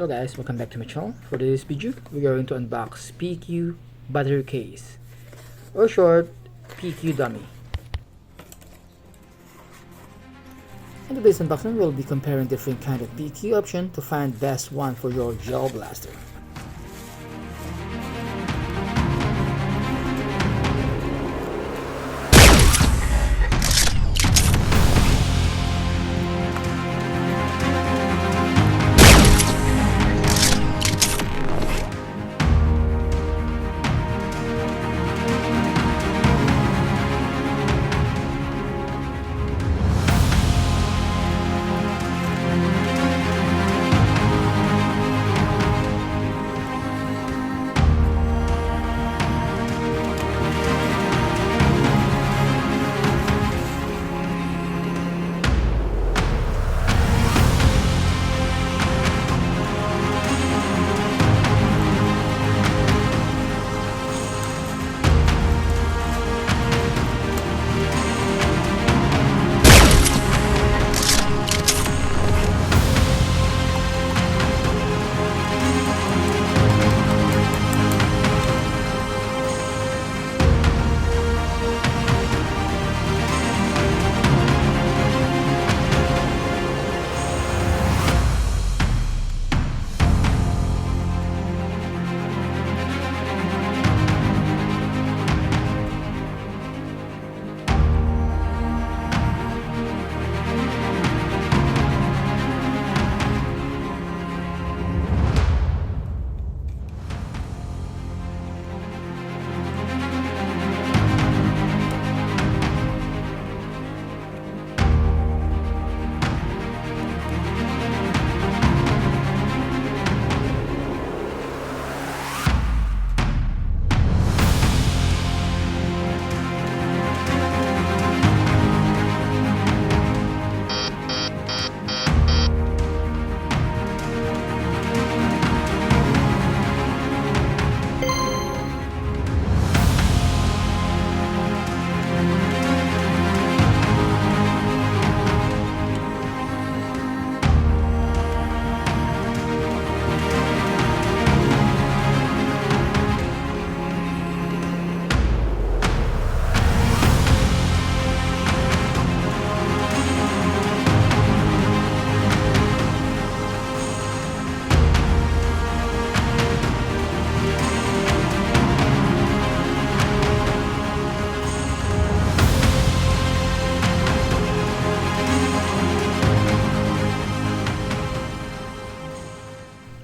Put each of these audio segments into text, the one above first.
Hello guys, welcome back to my channel. For this video, we're going to unbox PEQ battery case, or short, PEQ dummy. In today's unboxing, we'll be comparing different kind of PEQ option to find best one for your gel blaster.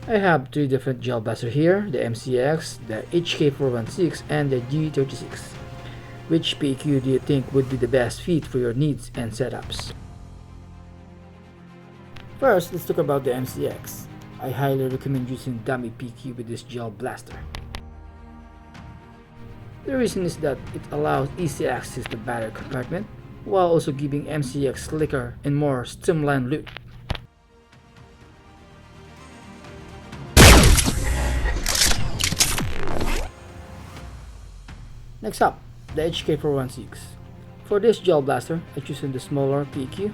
I have three different gel blasters here, the MCX, the HK416, and the G36. Which PEQ do you think would be the best fit for your needs and setups? First, let's talk about the MCX. I highly recommend using dummy PEQ with this gel blaster. The reason is that it allows easy access to battery compartment, while also giving MCX slicker and more streamlined look. Next up, the HK416. For this gel blaster, I choose the smaller PEQ.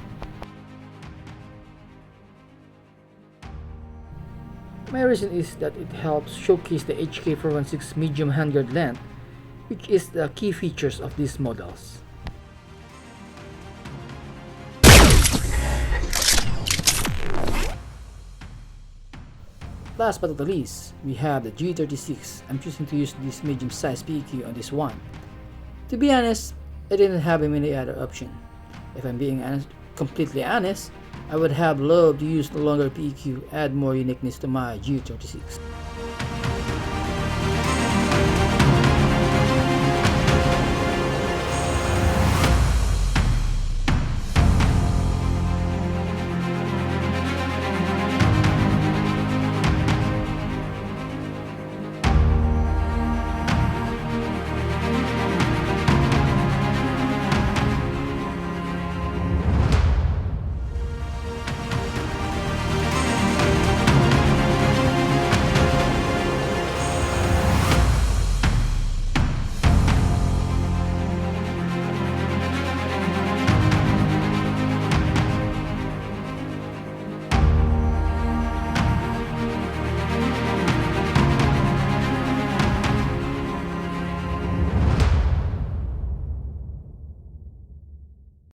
My reason is that it helps showcase the HK416 medium handguard length, which is the key features of these models. Last but not the least, we have the G36. I'm choosing to use this medium-sized PEQ on this one. To be honest, I didn't have any other option. If I'm being completely honest, I would have loved to use the longer PEQ, add more uniqueness to my G36.